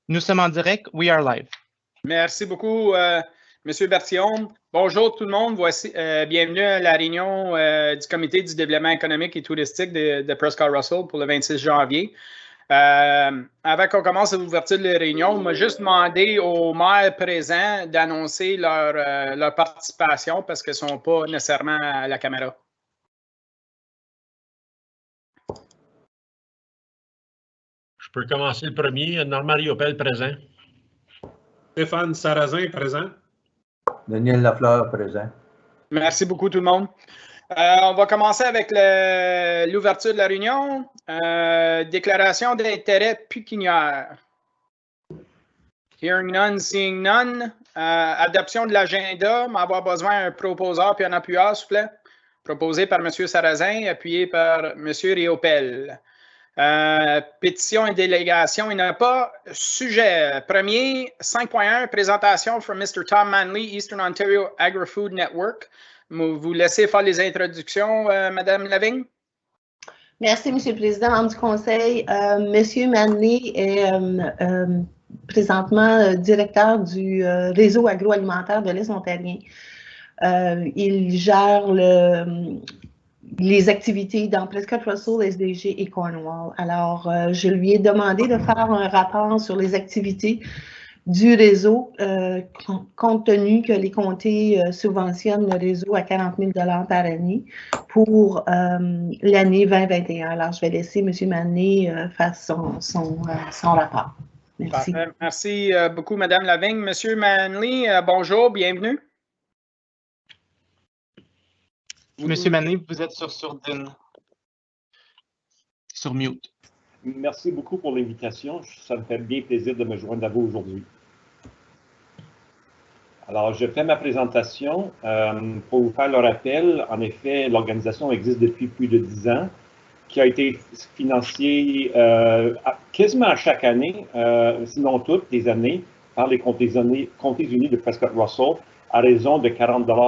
Nous sommes en direct. We are live. Merci beaucoup, Monsieur Bertillon. Bonjour tout le monde. Voici, bienvenue à la réunion du Comité du développement économique et touristique de Prescott Russell pour le 26 janvier. Avant qu'on commence l'ouverture de la réunion, on m'a juste demandé aux maires présents d'annoncer leur participation parce qu'ils ne sont pas nécessairement à la caméra. Je peux commencer le premier. Normand Riopel, présent. Stéphane Sarrazin, présent. Daniel Lafleur, présent. Merci beaucoup tout le monde. On va commencer avec l'ouverture de la réunion. Déclaration d'intérêt pécuniaire. Hearing none, seeing none. Adoption de l'agenda. M'avoir besoin d'un proposeur puis un appuyeur, s'il vous plaît. Proposé par M. Sarrazin, appuyé par M. Riopel. Pétition et délégation, il n'y en a pas. Sujet. Premier, 5.1, présentation from Mr. Tom Manley, Eastern Ontario Agri-Food Network. Vous laissez faire les introductions, Madame Lavigne. Merci, M. le Président, membre du Conseil. M. Manley est présentement directeur du réseau agroalimentaire de l'Est ontarien. Il gère les activités dans Prescott Russell, SDG et Cornwall. Alors, je lui ai demandé de faire un rapport sur les activités du réseau, compte tenu que les comtés subventionnent le réseau à 40 000 $ par année pour l'année 2021. Alors, je vais laisser M. Manley faire son rapport. Merci. Merci beaucoup, Mme Lavigne. M. Manley, bonjour, bienvenue. Monsieur Manley, vous êtes sur sourdine. Sur mute. Merci beaucoup pour l'invitation. Ça me fait bien plaisir de me joindre à vous aujourd'hui. Alors, je fais ma présentation. Pour vous faire le rappel, en effet, l'organisation existe depuis plus de 10 ans, qui a été financée quasiment à chaque année, sinon toutes les années, par les comtés unis de Prescott Russell, à raison de 40 000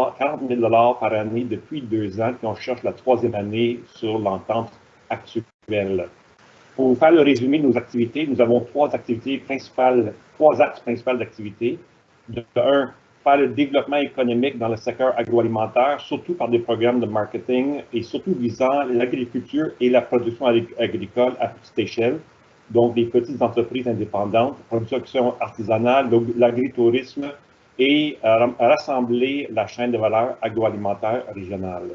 $ par année depuis 2 ans, puis on cherche la 3e année sur l'entente actuelle. Pour vous faire le résumé de nos activités, nous avons 3 axes principaux d'activité. De 1, faire le développement économique dans le secteur agroalimentaire, surtout par des programmes de marketing et surtout visant l'agriculture et la production agricole à petite échelle, donc des petites entreprises indépendantes, production artisanale, l'agritourisme et rassembler la chaîne de valeur agroalimentaire régionale.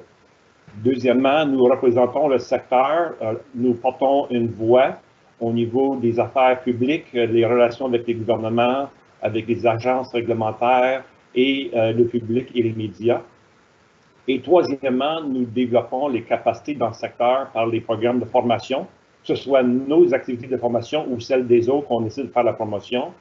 Deuxièmement, nous représentons le secteur, nous portons une voix au niveau des affaires publiques, des relations avec les gouvernements, avec les agences réglementaires et le public et les médias. Et troisièmement, nous développons les capacités dans le secteur par les programmes de formation, que ce soit nos activités de formation ou celles des autres qu'on essaie de faire la promotion.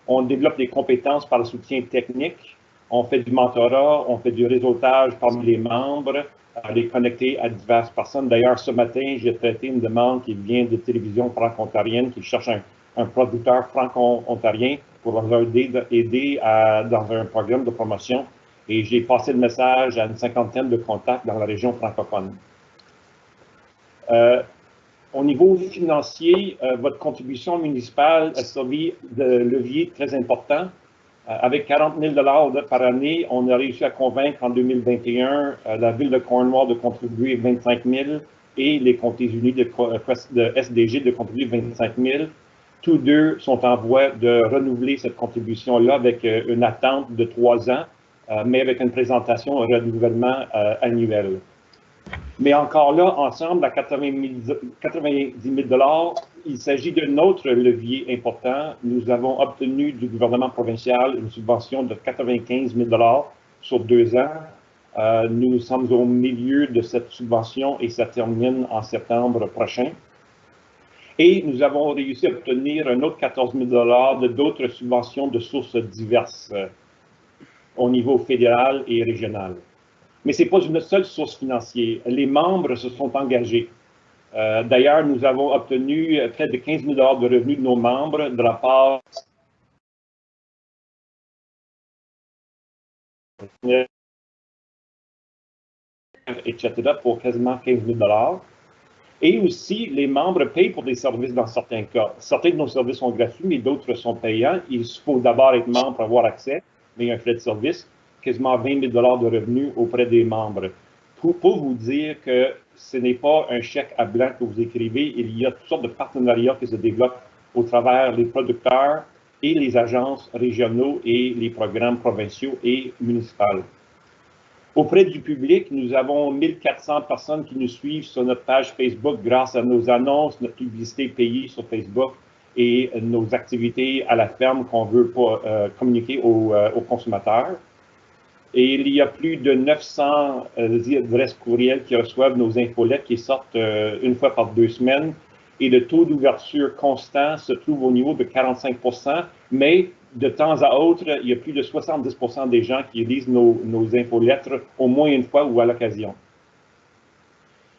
On développe des compétences par le soutien technique, on fait du mentorat, on fait du réseautage parmi les membres, les connecter à diverses personnes. D'ailleurs, ce matin, j'ai traité une demande qui vient de télévision franco-ontarienne qui cherche un producteur franco-ontarien pour leur aider dans un programme de promotion. Et j'ai passé le message à une 50aine de contacts dans la région francophone. Au niveau financier, votre contribution municipale a servi de levier très important. Avec 40 000 $ par année, on a réussi à convaincre en 2021 la ville de Cornwall de contribuer 25 000 et les comtés unis de SDG de contribuer 25 000. Tous deux sont en voie de renouveler cette contribution-là avec une attente de 3 ans, mais avec une présentation, un renouvellement annuel. Mais encore là, ensemble, à 90 000 $, il s'agit d'un autre levier important. Nous avons obtenu du gouvernement provincial une subvention de 95 000 $ sur 2 ans. Nous sommes au milieu de cette subvention et ça termine en septembre prochain. Et nous avons réussi à obtenir un autre 14 000 $ d'autres subventions de sources diverses au niveau fédéral et régional. Mais ce n'est pas une seule source financière. Les membres se sont engagés. D'ailleurs, nous avons obtenu près de 15 000 $ de revenus de nos membres de la part etc. pour quasiment 15 000 $. Et aussi, les membres payent pour des services dans certains cas. Certains de nos services sont gratuits, mais d'autres sont payants. Il faut d'abord être membre pour avoir accès, mais il y a un frais de service, quasiment 20 000 de revenus auprès des membres. Pour vous dire que ce n'est pas un chèque à blanc que vous écrivez, il y a toutes sortes de partenariats qui se développent au travers les producteurs et les agences régionaux et les programmes provinciaux et municipaux. Auprès du public, nous avons 1400 personnes qui nous suivent sur notre page Facebook grâce à nos annonces, notre publicité payée sur Facebook et nos activités à la ferme qu'on veut communiquer aux consommateurs. Et il y a plus de 900 adresses courriels qui reçoivent nos infolettes qui sortent une fois par 2 semaines. Et le taux d'ouverture constant se trouve au niveau de 45 %, mais de temps à autre, il y a plus de 70 % des gens qui lisent nos infolettres au moins une fois ou à l'occasion.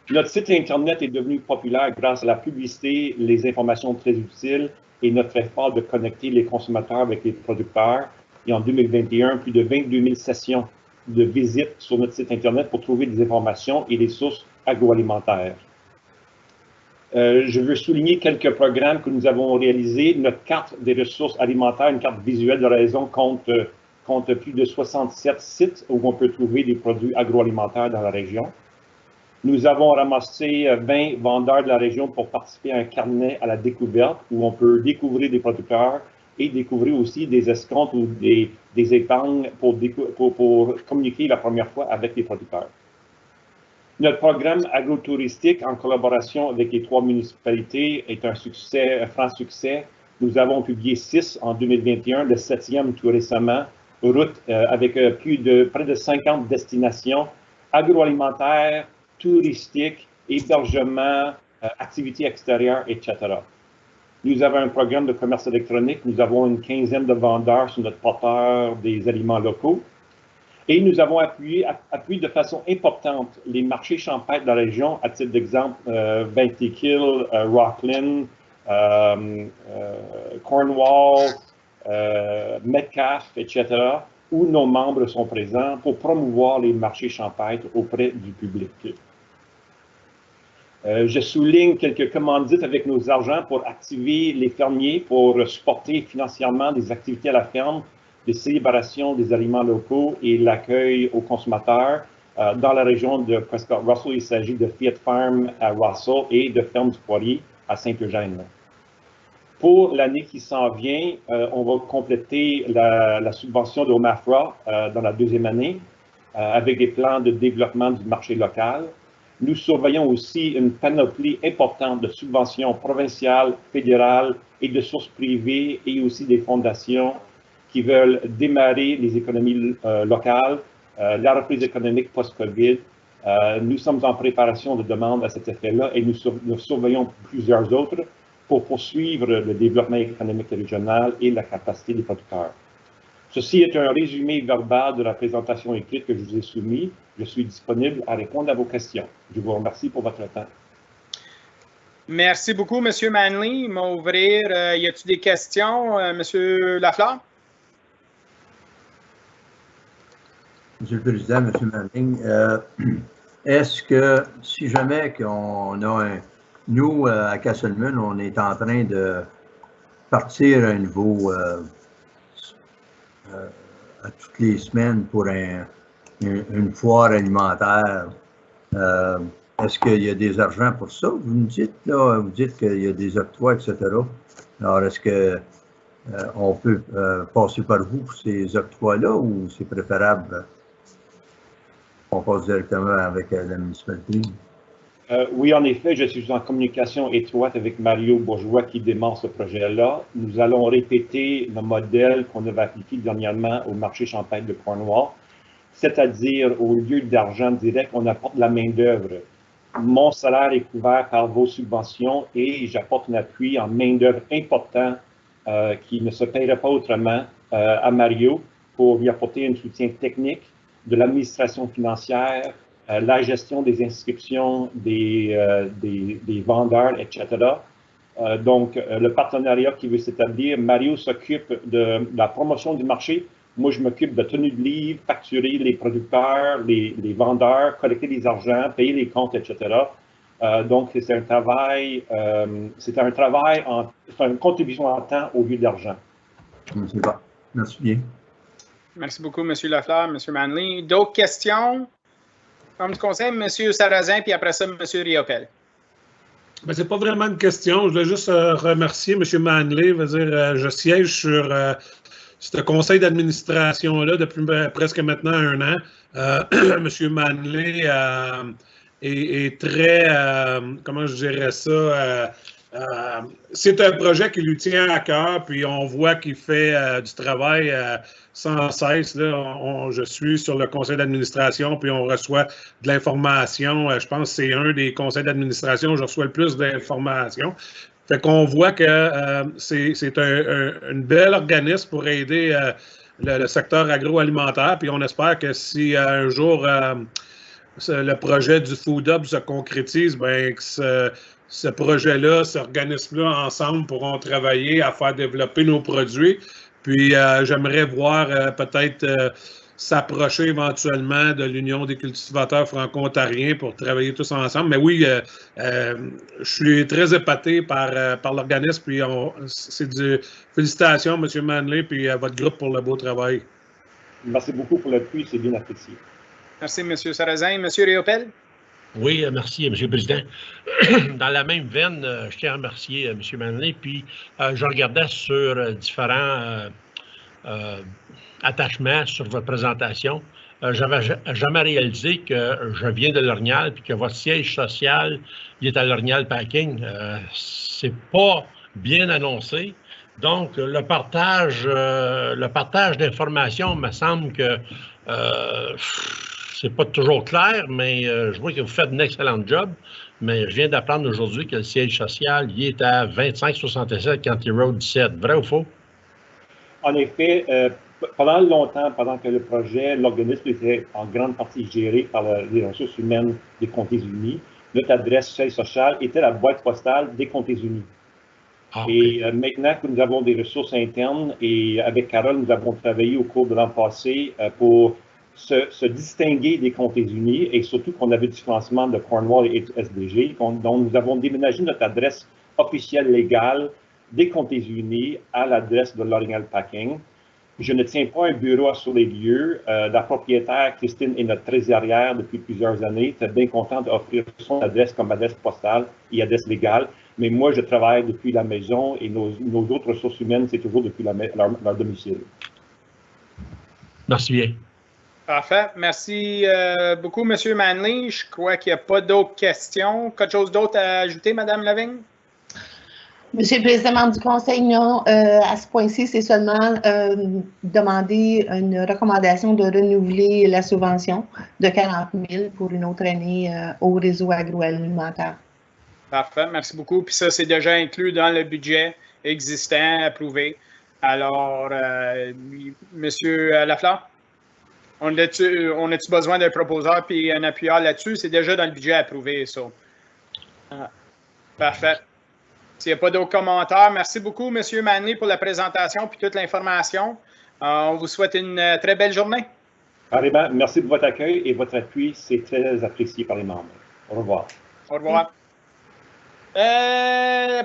Notre site Internet est devenu populaire grâce à la publicité, les informations très utiles et notre effort de connecter les consommateurs avec les producteurs. Et en 2021, plus de 22 000 sessions de visite sur notre site Internet pour trouver des informations et des sources agroalimentaires. Je veux souligner quelques programmes que nous avons réalisés. Notre carte des ressources alimentaires, une carte visuelle de raison, compte plus de 67 sites où on peut trouver des produits agroalimentaires dans la région. Nous avons ramassé 20 vendeurs de la région pour participer à un carnet à la découverte où on peut découvrir des producteurs et découvrir aussi des escomptes ou des épargnes pour communiquer la première fois avec les producteurs. Notre programme agrotouristique en collaboration avec les 3 municipalités est un succès, un franc succès. Nous avons publié 6 en 2021, le 7e tout récemment, route avec près de 50 destinations agroalimentaires, touristiques, hébergements, activités extérieures, etc. Nous avons un programme de commerce électronique. Nous avons une quinzaine de vendeurs sur notre porteur des aliments locaux. Et nous avons appuyé de façon importante les marchés champêtres de la région, à titre d'exemple, Benty-Kill, Rockland, Cornwall, Metcalfe, etc., où nos membres sont présents pour promouvoir les marchés champêtres auprès du public. Je souligne quelques commandites avec nos argents pour activer les fermiers, pour supporter financièrement des activités à la ferme, des célébrations des aliments locaux et l'accueil aux consommateurs. Dans la région de Prescott-Russell, il s'agit de Fiat Farm à Russell et de Ferme du Poirier à Saint-Eugène. Pour l'année qui s'en vient, on va compléter la subvention de Omafra dans la 2e année avec des plans de développement du marché local. Nous surveillons aussi une panoplie importante de subventions provinciales, fédérales et de sources privées et aussi des fondations qui veulent démarrer les économies locales, la reprise économique post-COVID. Nous sommes en préparation de demandes à cet effet-là et nous surveillons plusieurs autres pour poursuivre le développement économique régional et la capacité des producteurs. Ceci est un résumé verbal de la présentation écrite que je vous ai soumise. Je suis disponible à répondre à vos questions. Je vous remercie pour votre temps. Merci beaucoup, M. Manley. Y a-t-il des questions, M. Lafleur? Monsieur le Président, M. Manning, est-ce que si jamais qu'on a nous, à Castleman, on est en train de partir à un niveau à toutes les semaines pour une foire alimentaire, est-ce qu'il y a des argents pour ça? Vous me dites, là, vous dites qu'il y a des octrois, etc. Alors, est-ce que on peut passer par vous pour ces octrois-là ou c'est préférable qu'on passe directement avec la municipalité? Oui, en effet, je suis en communication étroite avec Mario Bourgeois qui démarre ce projet-là. Nous allons répéter le modèle qu'on avait appliqué dernièrement au marché champêtre de Cornwall, c'est-à-dire au lieu d'argent direct, on apporte de la main-d'œuvre. Mon salaire est couvert par vos subventions et j'apporte un appui en main-d'œuvre important qui ne se paierait pas autrement à Mario pour lui apporter un soutien technique de l'administration financière, la gestion des inscriptions des vendeurs, etc. Donc, le partenariat qui veut s'établir, Mario s'occupe de la promotion du marché. Moi, je m'occupe de tenue de livre, facturer les producteurs, les vendeurs, collecter les argents, payer les comptes, etc. Donc, c'est un travail, c'est une contribution en temps au lieu d'argent. C'est bon. Merci bien. Merci beaucoup, M. Lafleur, M. Manley. D'autres questions? Comme du conseil, M. Sarrazin, puis après ça, M. Riopel. Ben, c'est pas vraiment une question. Je voulais juste remercier M. Manley. Je siège sur ce conseil d'administration-là depuis presque maintenant 1 an. M. Manley est très, comment je dirais ça, c'est un projet qui lui tient à cœur, puis on voit qu'il fait du travail sans cesse. Là. Je suis sur le conseil d'administration, puis on reçoit de l'information. Je pense que c'est un des conseils d'administration où je reçois le plus d'informations. Fait qu'on voit que c'est un bel organisme pour aider le secteur agroalimentaire, puis on espère que si un jour le projet du Food Hub se concrétise, bien que ce projet-là, cet organisme-là, ensemble, pourront travailler à faire développer nos produits. Puis, j'aimerais voir peut-être s'approcher éventuellement de l'Union des cultivateurs franco-ontariens pour travailler tous ensemble. Mais oui, je suis très épaté par l'organisme. Puis, félicitations, M. Manley, puis à votre groupe pour le beau travail. Merci beaucoup pour l'appui, c'est bien apprécié. Merci, M. Sarrazin. M. Riopel? Oui, merci, M. le Président. Dans la même veine, je tiens à remercier M. Manley. Puis, je regardais sur différents attachements sur votre présentation. J'avais jamais réalisé que je viens de L'Orignal puis que votre siège social il est à L'Orignal Packing. C'est pas bien annoncé. Donc, le partage d'informations me semble que c'est pas toujours clair, mais je vois que vous faites un excellent job. Mais je viens d'apprendre aujourd'hui que le siège social il est à 2567 County Road 17. Vrai ou faux? En effet, pendant longtemps, pendant que l'organisme était en grande partie géré par les ressources humaines des Comtés unis, notre adresse siège social était la boîte postale des Comtés unis. Ah, okay. Et maintenant que nous avons des ressources internes et avec Carole, nous avons travaillé au cours de l'an passé pour se distinguer des Comtés unis et surtout qu'on avait du financement de Cornwall et SDG, dont nous avons déménagé notre adresse officielle légale des Comtés unis à l'adresse de L'Orignal Packing. Je ne tiens pas un bureau sur les lieux. La propriétaire, Christine, est notre trésorière depuis plusieurs années. Elle est bien contente d'offrir son adresse comme adresse postale et adresse légale. Mais moi, je travaille depuis la maison et nos autres ressources humaines, c'est toujours depuis leur domicile. Merci bien. Parfait. Merci beaucoup, M. Manley. Je crois qu'il n'y a pas d'autres questions. Quelque chose d'autre à ajouter, Mme Lavigne? Monsieur le Président, membre du Conseil, non. À ce point-ci, c'est seulement demander une recommandation de renouveler la subvention de 40 000 pour une autre année au réseau agroalimentaire. Parfait. Merci beaucoup. Puis ça, c'est déjà inclus dans le budget existant, approuvé. Alors, Monsieur Lafleur, on a-tu besoin d'un proposeur puis un appuyeur là-dessus? C'est déjà dans le budget approuvé, ça. Parfait. S'il n'y a pas d'autres commentaires, merci beaucoup, M. Manley, pour la présentation et toute l'information. On vous souhaite une très belle journée. Carrément. Merci de votre accueil et votre appui. C'est très apprécié par les membres. Au revoir. Au revoir.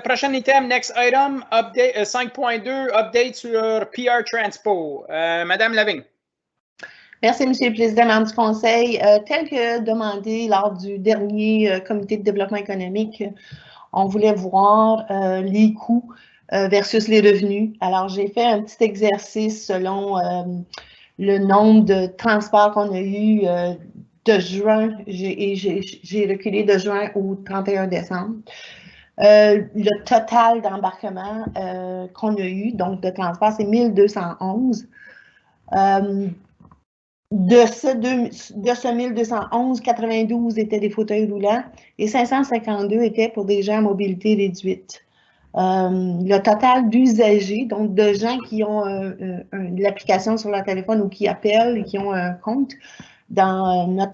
Prochain item, next item, 5.2, update sur PR Transpo. Madame Lavigne. Merci, M. le Président, membre du Conseil. Tel que demandé lors du dernier comité de développement économique, on voulait voir les coûts versus les revenus. Alors, j'ai fait un petit exercice selon le nombre de transports qu'on a eu de juin, j'ai reculé de juin au 31 décembre. Le total d'embarquement qu'on a eu, donc de transport, c'est 1211. De ce 1211, 92 étaient des fauteuils roulants et 552 étaient pour des gens à mobilité réduite. Le total d'usagers, donc de gens qui ont l'application sur leur téléphone ou qui appellent et qui ont un compte dans mon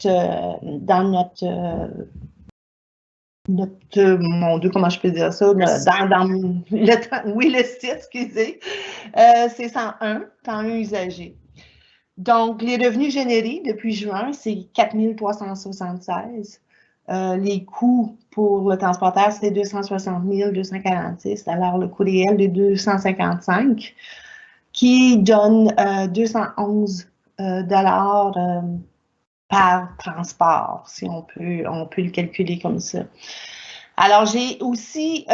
Dieu, comment je peux dire ça? Le site, excusez, c'est 101 usagers. Donc, les revenus générés depuis juin, c'est 4 376. Les coûts pour le transporteur, c'est 260 246. Alors, le coût réel de 255, qui donne 211 dollars par transport, si on peut le calculer comme ça. Alors, j'ai aussi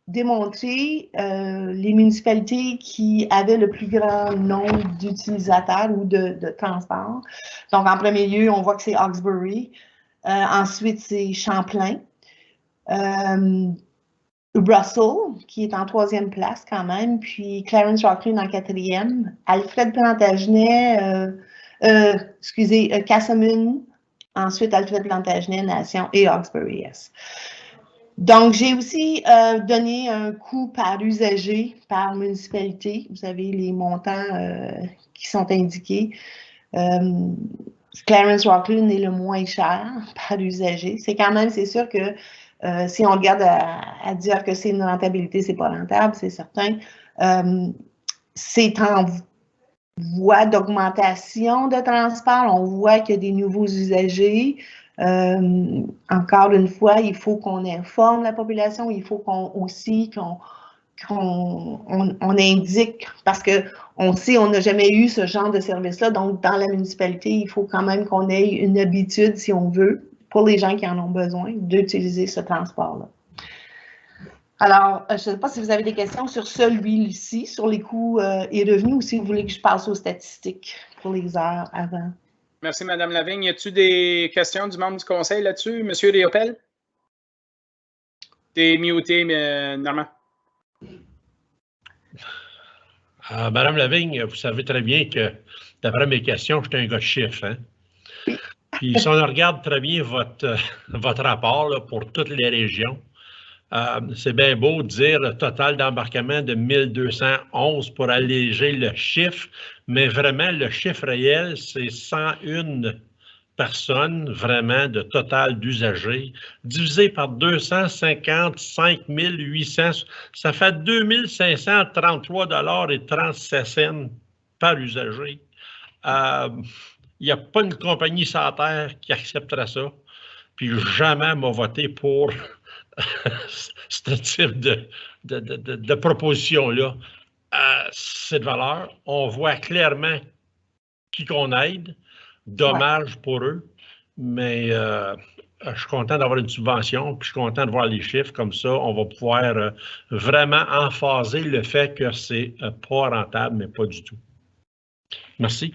démontré les municipalités qui avaient le plus grand nombre d'utilisateurs ou de transport. Donc, en premier lieu, on voit que c'est Hawkesbury. Ensuite, c'est Champlain. Russell, qui est en 3e place quand même, puis Clarence Rocklin en 4e. Alfred Plantagenet, Casselman, ensuite Alfred Plantagenet, Nation et Hawkesbury, yes. Donc, j'ai aussi donné un coût par usager, par municipalité. Vous avez les montants qui sont indiqués. Clarence Rocklin est le moins cher par usager. C'est quand même, c'est sûr que si on regarde à dire que c'est une rentabilité, c'est pas rentable, c'est certain. C'est en voie d'augmentation de transport. On voit qu'il y a des nouveaux usagers. Encore une fois, il faut qu'on informe la population, il faut qu'on indique, parce qu'on sait on n'a jamais eu ce genre de service-là, donc dans la municipalité, il faut quand même qu'on ait une habitude, si on veut, pour les gens qui en ont besoin, d'utiliser ce transport-là. Alors, je ne sais pas si vous avez des questions sur celui-ci, sur les coûts et revenus, ou si vous voulez que je passe aux statistiques pour les heures avant. Merci, Mme Lavigne. Y a-t-il des questions du membre du conseil là-dessus? Monsieur Riopel? T'es muté, Normand. Madame Lavigne, vous savez très bien que, d'après mes questions, je suis un gars de chiffres. Hein? Puis si on regarde très bien votre rapport là, pour toutes les régions, c'est bien beau de dire le total d'embarquement de 1211 pour alléger le chiffre, mais vraiment, le chiffre réel, c'est 101 personnes vraiment de total d'usagers, divisé par 255 800, ça fait 2533,37 $ par usager. Il n'y a pas une compagnie sur terre qui accepterait ça, puis jamais m'a voté pour ce type de proposition-là. Cette valeur, on voit clairement qui qu'on aide. Dommage pour eux, mais je suis content d'avoir une subvention, puis je suis content de voir les chiffres. Comme ça, on va pouvoir vraiment emphaser le fait que c'est pas rentable, mais pas du tout. Merci.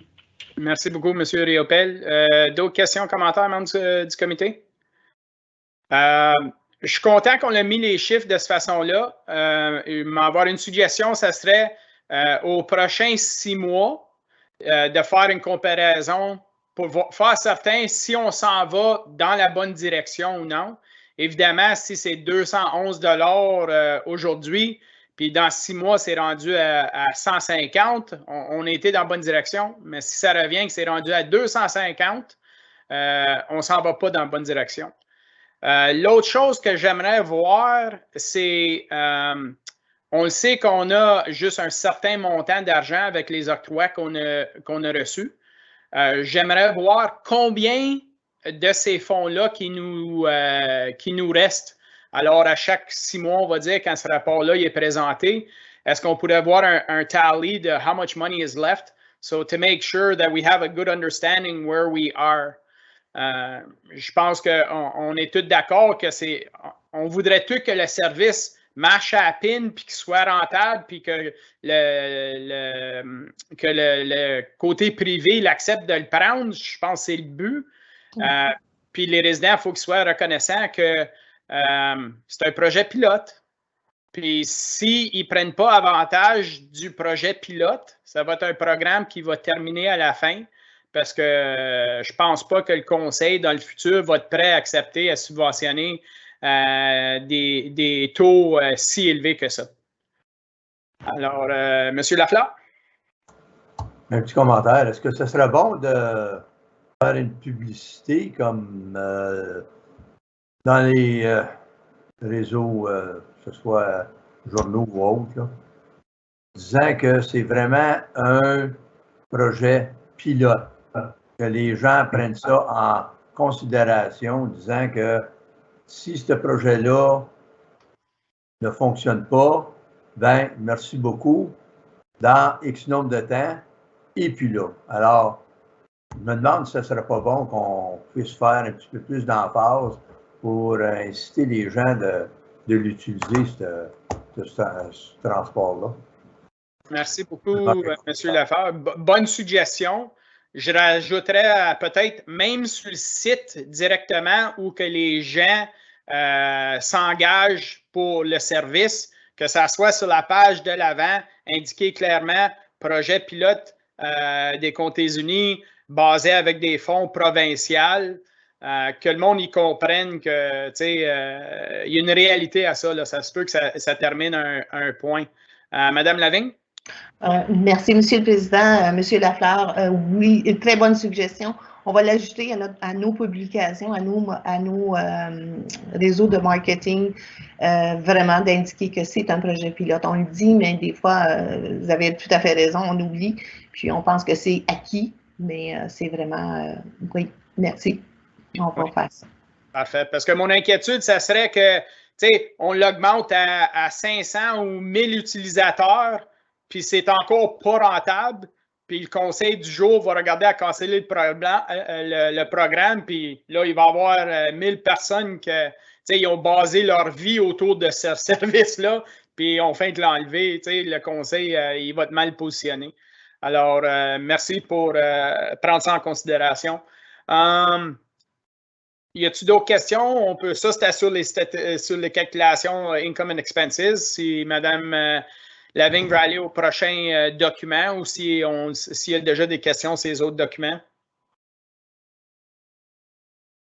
Merci beaucoup, M. Riopel. D'autres questions, commentaires, membres du comité? Je suis content qu'on ait mis les chiffres de cette façon-là. M'avoir une suggestion, ça serait aux prochains 6 mois de faire une comparaison pour faire certain si on s'en va dans la bonne direction ou non. Évidemment, si c'est 211 $ aujourd'hui, puis dans 6 mois, c'est rendu à 150, on était dans la bonne direction. Mais si ça revient que c'est rendu à 250, on ne s'en va pas dans la bonne direction. L'autre chose que j'aimerais voir, c'est, on le sait qu'on a juste un certain montant d'argent avec les octrois qu'on a reçus. J'aimerais voir combien de ces fonds-là qui nous restent. Alors, à chaque 6 mois, on va dire, quand ce rapport-là est présenté, est-ce qu'on pourrait avoir un tally de how much money is left? So, to make sure that we have a good understanding where we are. Je pense qu'on est tous d'accord que on voudrait tous que le service marche à la pin, puis qu'il soit rentable, puis que le côté privé l'accepte de le prendre. Je pense que c'est le but. Puis les résidents, il faut qu'ils soient reconnaissants que c'est un projet pilote. Puis s'ils ne prennent pas avantage du projet pilote, ça va être un programme qui va terminer à la fin, parce que je ne pense pas que le conseil, dans le futur, va être prêt à accepter, à subventionner des taux si élevés que ça. Alors, M. Lafleur? Un petit commentaire. Est-ce que ce serait bon de faire une publicité comme dans les réseaux, que ce soit journaux ou autres, là, disant que c'est vraiment un projet pilote, que les gens prennent ça en considération disant que si ce projet-là ne fonctionne pas, ben merci beaucoup, dans X nombre de temps, et puis là. Alors, je me demande si ce ne serait pas bon qu'on puisse faire un petit peu plus d'emphase pour inciter les gens de l'utiliser, ce transport-là. Merci beaucoup, M. Lafleur. Bonne suggestion. Je rajouterais peut-être même sur le site directement où que les gens s'engagent pour le service, que ça soit sur la page de l'avant, indiqué clairement projet pilote des Comtés-Unis basé avec des fonds provinciaux, que le monde y comprenne que il y a une réalité à ça. Là. Ça se peut que ça termine un point. Madame Lavigne? Merci, Monsieur le Président. Monsieur Lafleur, oui, une très bonne suggestion. On va l'ajouter à nos publications, à nos réseaux de marketing, vraiment d'indiquer que c'est un projet pilote. On le dit, mais des fois, vous avez tout à fait raison, on oublie, puis on pense que c'est acquis, mais c'est vraiment, oui, merci. On va faire ça. Parfait, parce que mon inquiétude, ça serait que, on l'augmente à 500 ou 1000 utilisateurs, puis c'est encore pas rentable, puis le conseil du jour va regarder à canceller le programme, puis là, il va y avoir 1000 personnes qui ont basé leur vie autour de ce service-là, puis on fait de l'enlever. Le conseil, il va être mal positionné. Alors, merci pour prendre ça en considération. Y a-t-il d'autres questions? Ça, c'était sur les calculations Income and Expenses. Si Mme Lavigne va aller au prochain document ou s'il y a déjà des questions sur ces autres documents.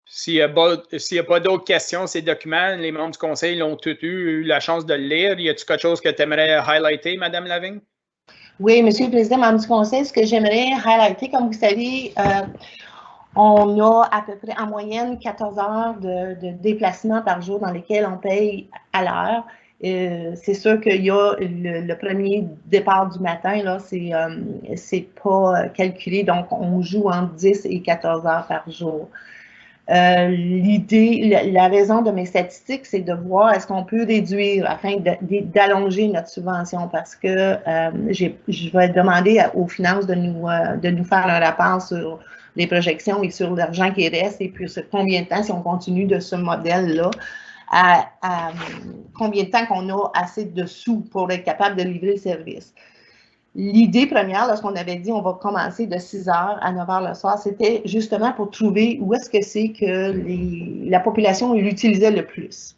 S'il n'y a pas d'autres questions, ces documents, les membres du conseil l'ont tous eu la chance de le lire. Y a-t-il quelque chose que tu aimerais highlighter, Mme Lavigne? Oui, Monsieur le Président, membre du conseil, ce que j'aimerais highlighter, comme vous savez, on a à peu près en moyenne 14 heures de déplacement par jour dans lesquels on paye à l'heure. C'est sûr qu'il y a le premier départ du matin, là, c'est pas calculé, donc on joue entre 10 et 14 heures par jour. La raison de mes statistiques, c'est de voir est-ce qu'on peut réduire afin d'allonger notre subvention parce que je vais demander aux finances de nous faire un rapport sur les projections et sur l'argent qui reste et puis sur combien de temps, si on continue de ce modèle-là, à combien de temps qu'on a assez de sous pour être capable de livrer le service. L'idée première, lorsqu'on avait dit on va commencer de 6 h à 9 h le soir, c'était justement pour trouver où est-ce que c'est que la population l'utilisait le plus.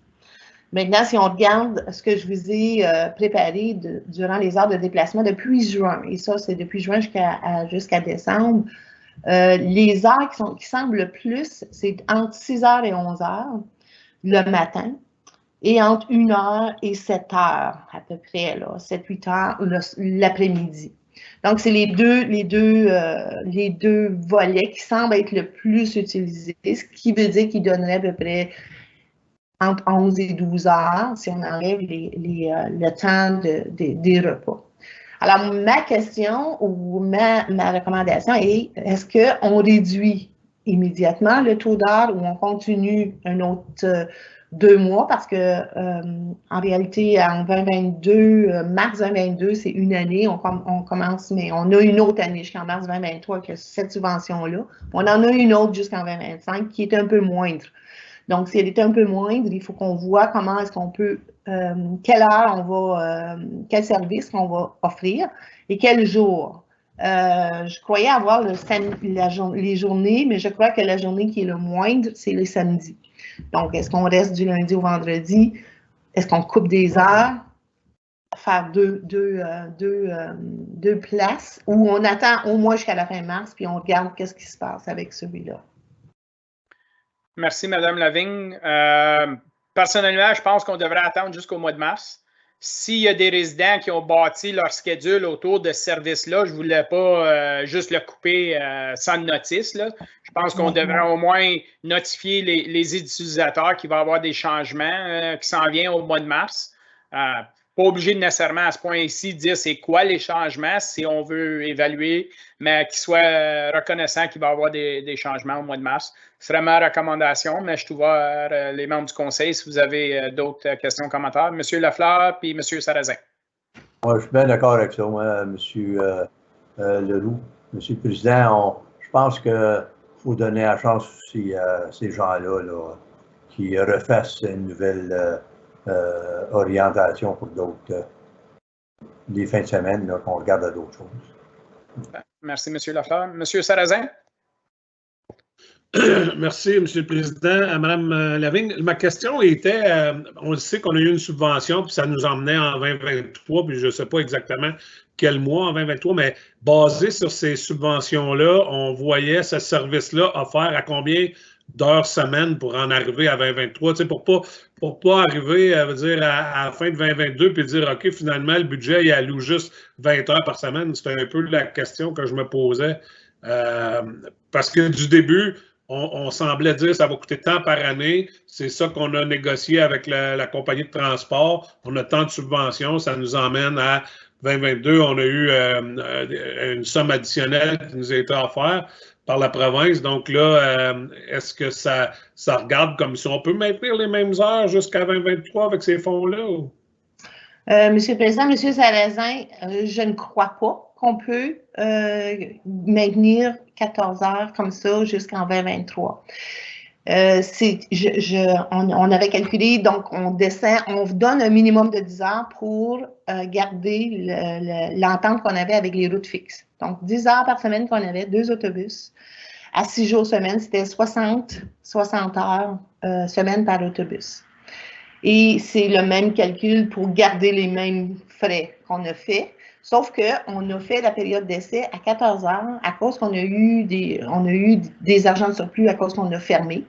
Maintenant, si on regarde ce que je vous ai préparé durant les heures de déplacement depuis juin, et ça, c'est depuis juin jusqu'à décembre, les heures qui semblent le plus, c'est entre 6 h et 11 h le matin, et entre 1 h et 7 h à peu près, 7-8 h l'après-midi. Donc, c'est les deux volets qui semblent être le plus utilisés, ce qui veut dire qu'ils donneraient à peu près entre 11 et 12 heures si on enlève le temps des repas. Alors, ma question ou ma recommandation est, est-ce qu'on réduit immédiatement le taux d'heure ou on continue un autre 2 mois parce que en réalité, en 2022, mars 2022, c'est une année, on commence, mais on a une autre année jusqu'en mars 2023 que cette subvention-là. On en a une autre jusqu'en 2025 qui est un peu moindre. Donc, si elle est un peu moindre, il faut qu'on voit comment est-ce qu'on peut, quelle heure quel service qu'on va offrir et quel jour. Je croyais avoir les journées, mais je crois que la journée qui est le moindre, c'est le samedi. Donc, est-ce qu'on reste du lundi au vendredi? Est-ce qu'on coupe des heures? Faire deux places ou on attend au moins jusqu'à la fin mars puis on regarde qu'est-ce qui se passe avec celui-là? Merci, Mme Lavigne. Personnellement, je pense qu'on devrait attendre jusqu'au mois de mars. S'il y a des résidents qui ont bâti leur schedule autour de ce service-là, je ne voulais pas juste le couper sans notice. Là. Je pense qu'on devrait au moins notifier les utilisateurs qu'il va y avoir des changements qui s'en viennent au mois de mars. pas obligé de nécessairement à ce point-ci dire c'est quoi les changements si on veut évaluer, mais qu'il soit reconnaissant qu'il va y avoir des changements au mois de mars. Ce serait ma recommandation, mais je suis ouvert les membres du conseil si vous avez d'autres questions, commentaires. Monsieur Lafleur puis Monsieur Sarrazin. Moi, je suis bien d'accord avec ça, moi, M. Leroux. Monsieur le Président, je pense qu'il faut donner la chance aussi à ces gens-là là, qui refassent une nouvelle orientation pour d'autres, des fins de semaine, qu'on regarde à d'autres choses. Merci, M. Lafleur. M. Sarrazin? Merci, M. le Président. Mme Lavigne, ma question était, on sait qu'on a eu une subvention, puis ça nous emmenait en 2023, puis je ne sais pas exactement quel mois en 2023, mais basé sur ces subventions-là, on voyait ce service-là offert à combien d'heures semaine pour en arriver à 2023, tu sais, pour pas arriver à la fin de 2022 puis dire, OK, finalement, le budget, il alloue juste 20 heures par semaine. C'était un peu la question que je me posais. Parce que du début, on semblait dire que ça va coûter tant par année. C'est ça qu'on a négocié avec la compagnie de transport. On a tant de subventions, ça nous emmène à 2022. On a eu une somme additionnelle qui nous a été offerte par la province. Donc là, est-ce que ça regarde comme si on peut maintenir les mêmes heures jusqu'à 2023 avec ces fonds-là? Monsieur le Président, Monsieur Sarrazin, je ne crois pas qu'on peut maintenir 14 heures comme ça jusqu'en 2023. On avait calculé, donc on donne un minimum de 10 heures pour garder l'entente qu'on avait avec les routes fixes. Donc, 10 heures par semaine qu'on avait, 2 autobus. À 6 jours semaine, c'était 60 heures semaine par autobus. Et c'est le même calcul pour garder les mêmes frais qu'on a fait, sauf qu'on a fait la période d'essai à 14 heures à cause qu'on a eu des argents de surplus à cause qu'on a fermé.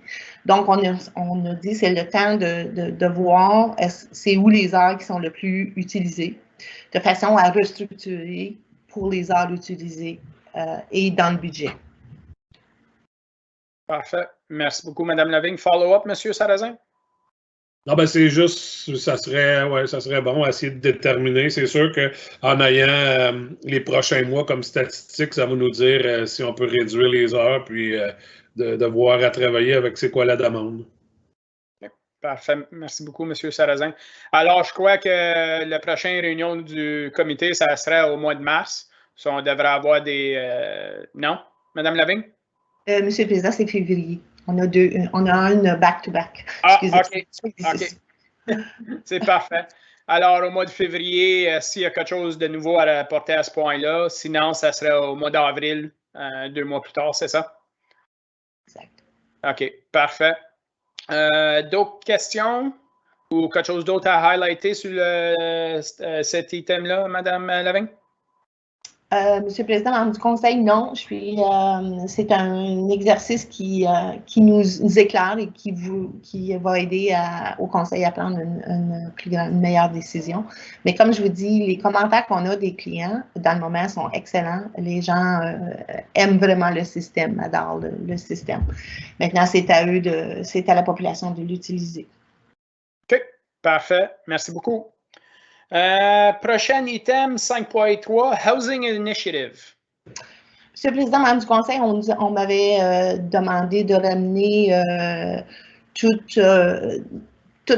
Donc, on a dit c'est le temps de voir c'est où les heures qui sont le plus utilisées, de façon à restructurer pour les heures utilisées et dans le budget. Parfait. Merci beaucoup, Mme Lavigne. Follow-up, M. Sarrazin? Non, ben c'est juste, ça serait bon à essayer de déterminer. C'est sûr qu'en ayant les prochains mois comme statistique, ça va nous dire si on peut réduire les heures, puis de voir à travailler avec c'est quoi la demande. Parfait. Merci beaucoup, M. Sarrazin. Alors, je crois que la prochaine réunion du comité, ça serait au mois de mars. Ça, on devrait avoir des... Non? Mme Lavigne? Monsieur le Président, c'est février. On a une back-to-back. Ah, OK. C'est parfait. Alors, au mois de février, s'il y a quelque chose de nouveau à rapporter à ce point-là, sinon, ça serait au mois d'avril, 2 mois plus tard, c'est ça? Exact. OK, parfait. D'autres questions ou quelque chose d'autre à highlighter sur cet item-là, Mme Lavigne? Monsieur le Président, membre du Conseil, non. C'est un exercice qui nous éclaire et qui va aider au Conseil à prendre une meilleure décision. Mais comme je vous dis, les commentaires qu'on a des clients dans le moment sont excellents. Les gens aiment vraiment le système, adorent le système. Maintenant, c'est à la population de l'utiliser. OK, parfait. Merci beaucoup. Prochain item, 5.3, Housing Initiative. Monsieur le Président, membre du Conseil, on m'avait demandé de ramener tout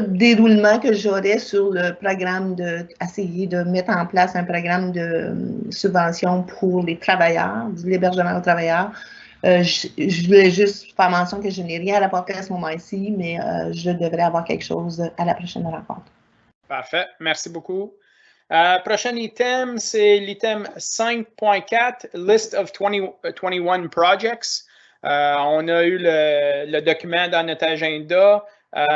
déroulement que j'aurais sur le programme essayer de mettre en place un programme de subvention pour les travailleurs, de l'hébergement aux travailleurs. Je voulais juste faire mention que je n'ai rien à rapporter à ce moment-ci, mais je devrais avoir quelque chose à la prochaine rencontre. Parfait. Merci beaucoup. Prochain item, c'est l'item 5.4, List of 21 Projects. On a eu le document dans notre agenda.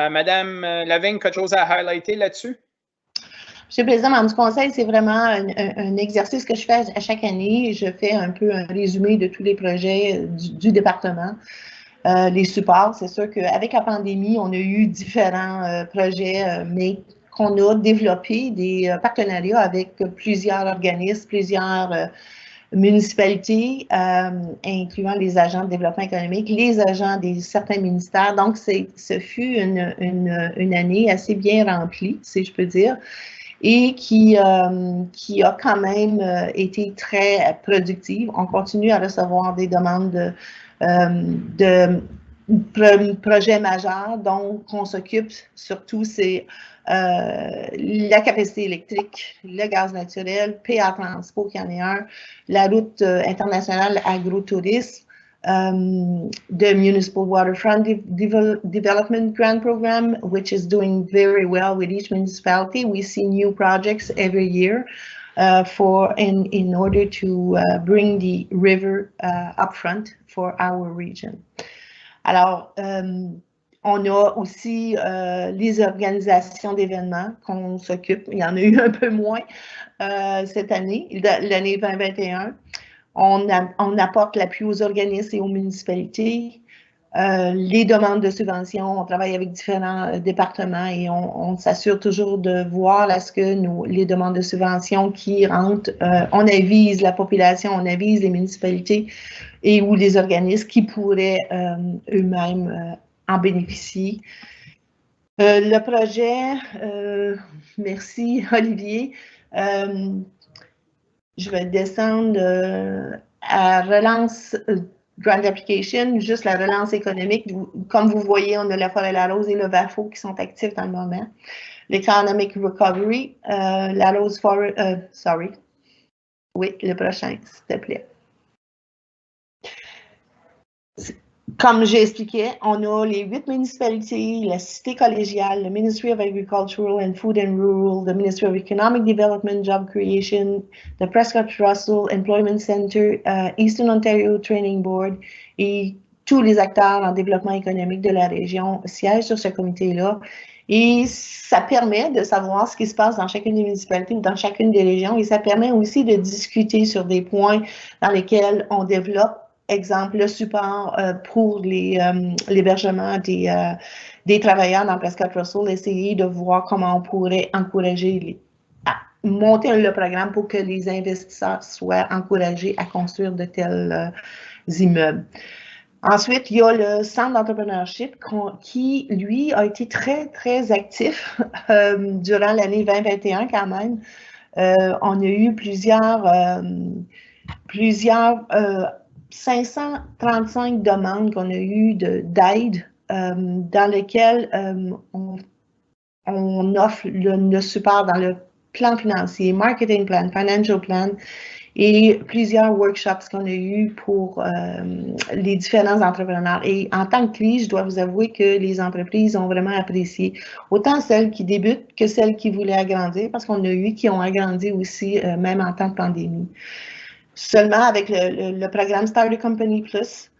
Madame Lavigne, quelque chose à highlighter là-dessus? Monsieur le Président, membre du Conseil, c'est vraiment un exercice que je fais à chaque année. Je fais un peu un résumé de tous les projets du département. Les supports, c'est sûr qu'avec la pandémie, on a eu différents projets, mais qu'on a développé des partenariats avec plusieurs organismes, plusieurs municipalités, incluant les agents de développement économique, les agents des certains ministères. Donc, ce fut une année assez bien remplie, si je peux dire. et qui a quand même été très productive. On continue à recevoir des demandes de projets majeurs dont on s'occupe surtout, c'est la capacité électrique, le gaz naturel, PA Transpo, qui en est un, la route internationale agrotourisme, the Municipal Waterfront Development Grant Program, which is doing very well with each municipality. We see new projects every year in order to bring the river up front for our region. Alors, on a aussi les organisations d'événements qu'on s'occupe. Il y en a eu un peu moins cette année, l'année 2021. On apporte l'appui aux organismes et aux municipalités. Les demandes de subventions, on travaille avec différents départements et on s'assure toujours de voir est-ce que les demandes de subventions qui rentrent, on avise la population, on avise les municipalités et ou les organismes qui pourraient eux-mêmes en bénéficier. Le projet, merci Olivier, je vais descendre à relance grant application, juste la relance économique. Comme vous voyez, on a la Forêt-la-Rose et le VAFO qui sont actifs dans le moment. L'Economic Recovery, la Rose Forest, sorry. Oui, le prochain, s'il te plaît. Comme j'ai expliqué, on a les 8 municipalités, la cité collégiale, le Ministry of Agricultural and Food and Rural, the Ministry of Economic Development, Job Creation, the Prescott Russell Employment Center, Eastern Ontario Training Board et tous les acteurs en développement économique de la région siègent sur ce comité-là. Et ça permet de savoir ce qui se passe dans chacune des municipalités ou dans chacune des régions et ça permet aussi de discuter sur des points dans lesquels on développe. Exemple, le support pour l'hébergement des travailleurs dans Prescott Russell, essayer de voir comment on pourrait encourager à monter le programme pour que les investisseurs soient encouragés à construire de tels immeubles. Ensuite, il y a le centre d'entrepreneurship qui, lui, a été très, très actif durant l'année 2021 quand même. On a eu plusieurs 535 demandes qu'on a eues d'aide dans lesquelles on offre le support dans le plan financier, marketing plan, financial plan et plusieurs workshops qu'on a eus pour les différents entrepreneurs. Et en tant que CLI, je dois vous avouer que les entreprises ont vraiment apprécié, autant celles qui débutent que celles qui voulaient agrandir, parce qu'on a eu qui ont agrandi aussi, même en temps de pandémie. Seulement avec le programme Start a Company Plus,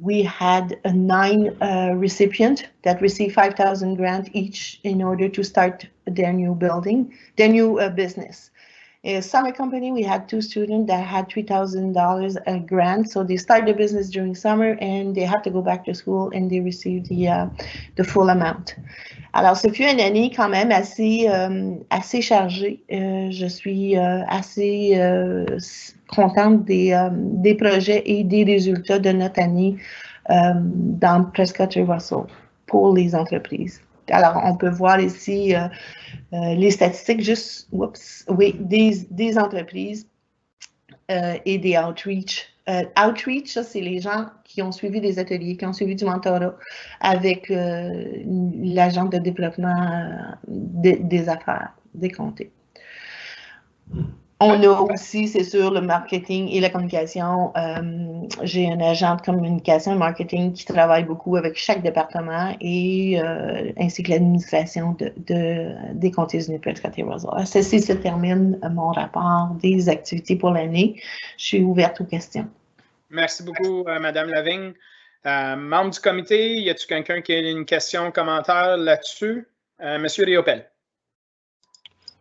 we had 9 recipients that received $5,000 grant each in order to start their new business. In Summer Company, we had 2 students that had $3,000 grant, so they start their business during summer and they have to go back to school and they receive the full amount. Alors, ce fut une année quand même assez chargée. Je suis assez contente des projets et des résultats de notre année dans Prescott Russell pour les entreprises. Alors, on peut voir ici les statistiques des entreprises et des outreach. Outreach, ça, c'est les gens qui ont suivi des ateliers, qui ont suivi du mentorat avec l'agent de développement des affaires, des comtés. On a aussi, c'est sûr, le marketing et la communication. J'ai un agent de communication et marketing qui travaille beaucoup avec chaque département et ainsi que l'administration des comtés unis Prescott et Russell. Ceci se termine mon rapport des activités pour l'année. Je suis ouverte aux questions. Merci beaucoup, Mme Lavigne. Membre du comité, y a-t-il quelqu'un qui a une question, commentaire là-dessus? Monsieur Riopel.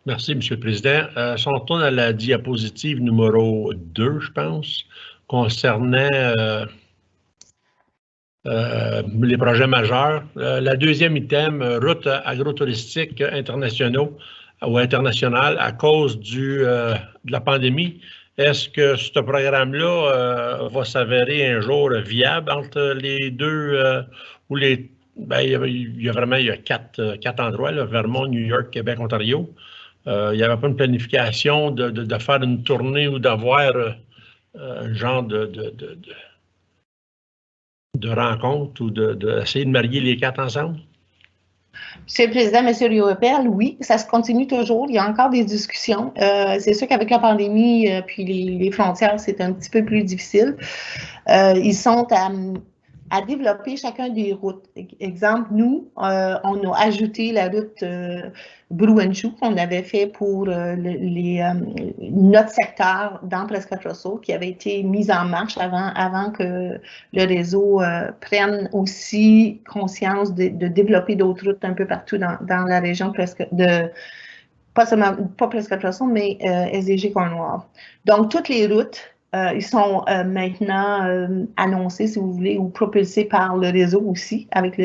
Merci, M. le Président. Si on retourne à la diapositive numéro 2, je pense, concernant les projets majeurs. La deuxième item, routes agrotouristiques internationaux ou internationales à cause de la pandémie. Est-ce que ce programme-là va s'avérer un jour viable entre les deux ou les Ben, il y a quatre endroits, là, Vermont, New York, Québec, Ontario. Il n'y avait pas une planification de faire une tournée ou d'avoir un genre de rencontre ou d'essayer de marier les quatre ensemble? Monsieur le Président, Monsieur Riopel, oui, ça se continue toujours. Il y a encore des discussions. C'est sûr qu'avec la pandémie puis les frontières, c'est un petit peu plus difficile. Ils sont à développer chacun des routes. Exemple, nous, on a ajouté la route Brew&Chew qu'on avait fait pour notre secteur dans Prescott Russell, qui avait été mise en marche avant que le réseau prenne aussi conscience de développer d'autres routes un peu partout dans la région pas Prescott Russell, mais SDG Cornwall. Donc, toutes les routes, ils sont maintenant annoncés, si vous voulez, ou propulsés par le réseau aussi. Avec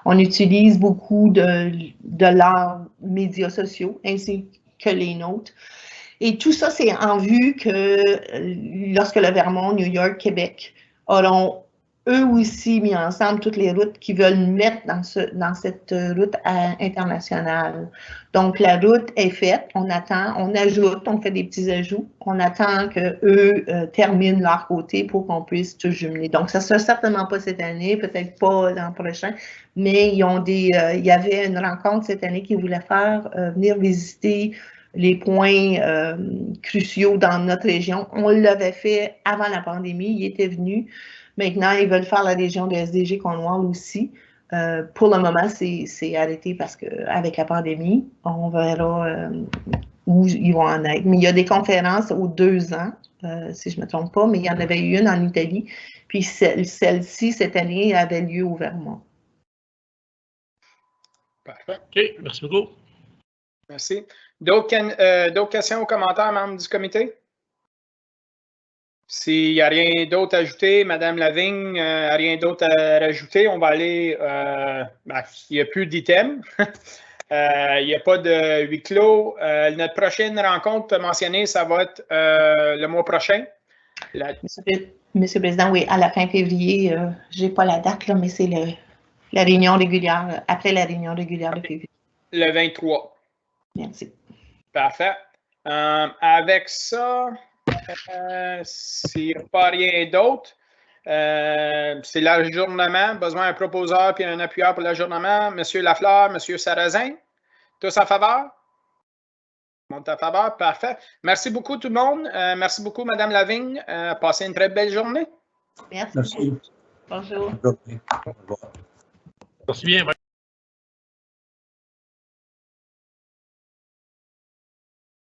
on utilise beaucoup de leurs médias sociaux, ainsi que les nôtres. Et tout ça, c'est en vue que lorsque le Vermont, New York, Québec auront eux aussi mis ensemble toutes les routes qu'ils veulent mettre dans cette route internationale. Donc, la route est faite, on attend, on ajoute, on fait des petits ajouts, on attend qu'eux terminent leur côté pour qu'on puisse tout jumeler. Donc, ça ne sera certainement pas cette année, peut-être pas l'an prochain, mais il y avait une rencontre cette année qui voulait venir visiter les points cruciaux dans notre région. On l'avait fait avant la pandémie, ils étaient venus. Maintenant, ils veulent faire la région de SDG Cornwall aussi. Pour le moment, c'est arrêté parce qu'avec la pandémie, on verra où ils vont en être. Mais il y a des conférences aux 2 ans, si je ne me trompe pas, mais il y en avait eu une en Italie. Puis celle-ci, cette année, avait lieu au Vermont. Parfait. OK, merci beaucoup. Merci. D'autres questions ou commentaires, membres du comité? S'il n'y a rien d'autre à ajouter, Mme Lavigne n'a rien d'autre à rajouter, on va aller. Il n'y a plus d'items. Il n'y a pas de huis clos. Notre prochaine rencontre mentionnée, ça va être le mois prochain. Monsieur le Président, oui, à la fin février, je n'ai pas la date, là, mais c'est la réunion régulière, après la réunion régulière de février. Le 23. Merci. Parfait. Avec ça, s'il n'y a pas rien d'autre, c'est l'ajournement. Besoin d'un proposeur puis un appuyeur pour l'ajournement. Monsieur Lafleur, Monsieur Sarrazin, tous en faveur? Monte en faveur, parfait. Merci beaucoup tout le monde. Merci beaucoup Mme Lavigne. Passez une très belle journée. Merci. Merci. Bonjour. Au revoir. Merci bien.